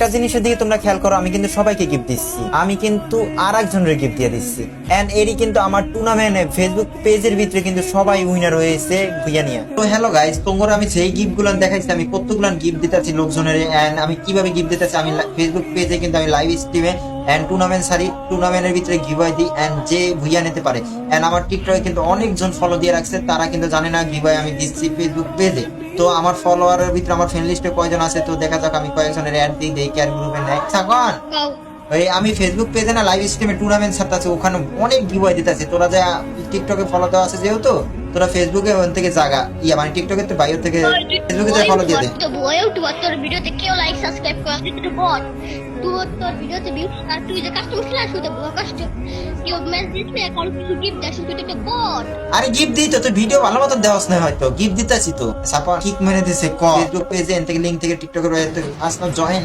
একটা জিনিসের দিকে তোমরা খেয়াল করো, আমি কিন্তু সবাইকে গিফট দিচ্ছি, আমি কিন্তু আর একজনের গিফট দিয়ে দিচ্ছি। এন্ড এরই কিন্তু আমার টুর্নামেন্টে ফেসবুক পেজের ভিতরে কিন্তু সবাই উইনার হয়েছে ভুইয়া নিয়ে। তো হ্যালো গাইস, তোমরা আমি যেই গিফট গুলো দেখাইছি, আমি কতগুলো গিফট দিতেছি লোকজনের। এন্ড আমি কিভাবে গিফট দিতেছি, আমি ফেসবুক পেজে কিন্তু আমি লাইভ স্ট্রিমে এন্ড টুর্নামেন্টের ভিতরে গিভওয়ে দিই। এন্ড যে ভুইয়া নিতে পারে, এন্ড আমার টিকটকে কিন্তু অনেকজন ফলো দিয়ে রাখছে, তারা কিন্তু জানে না গিভওয়ে আমি দিচ্ছি ফেসবুক পেজে। তো আমার ফলোয়ারের ভিতরে আমার ফ্রেন্ড লিস্টে কয়জন আছে, তো দেখা যাক আমি কয়েকজনের অ্যাড দিই, দেখি আর গ্রুপে নেয় সাকন। ওই আমি ফেসবুক পেজে না লাইভ স্ট্রিমে টুর্নামেন্ট ছাড়তেছে, ওখানে অনেক গিভওয়ে দিতেছে। তোরা যা টিকটকে ফলো দেওয়া আছে যেহেতু, তোরা ফেসবুকে ওখান থেকে জাগা মানে টিকটকের তো বাইরে থেকে ফেসবুকে যা ফলো দিয়ে দে। তো বয়েও তোর ভিডিওতে কেউ লাইক সাবস্ক্রাইব করে দিতে তো বট তোর ভিডিওতে ভিউজ আর তুই যে কাস্টমার ছিল শুধু কষ্ট কেউ মেসেজ দিলে কোন কিছু গিফট দাস তুই তো বট। আরে গিফট দিই তো, তুই ভিডিও ভালো মতো দেওয়াস না, হয়তো গিফট দিতেছি তো। সাপোর্ট কিক মেরে দিছে ফেসবুক পেজে, এন থেকে লিংক থেকে টিকটকের আসনা জয়েন।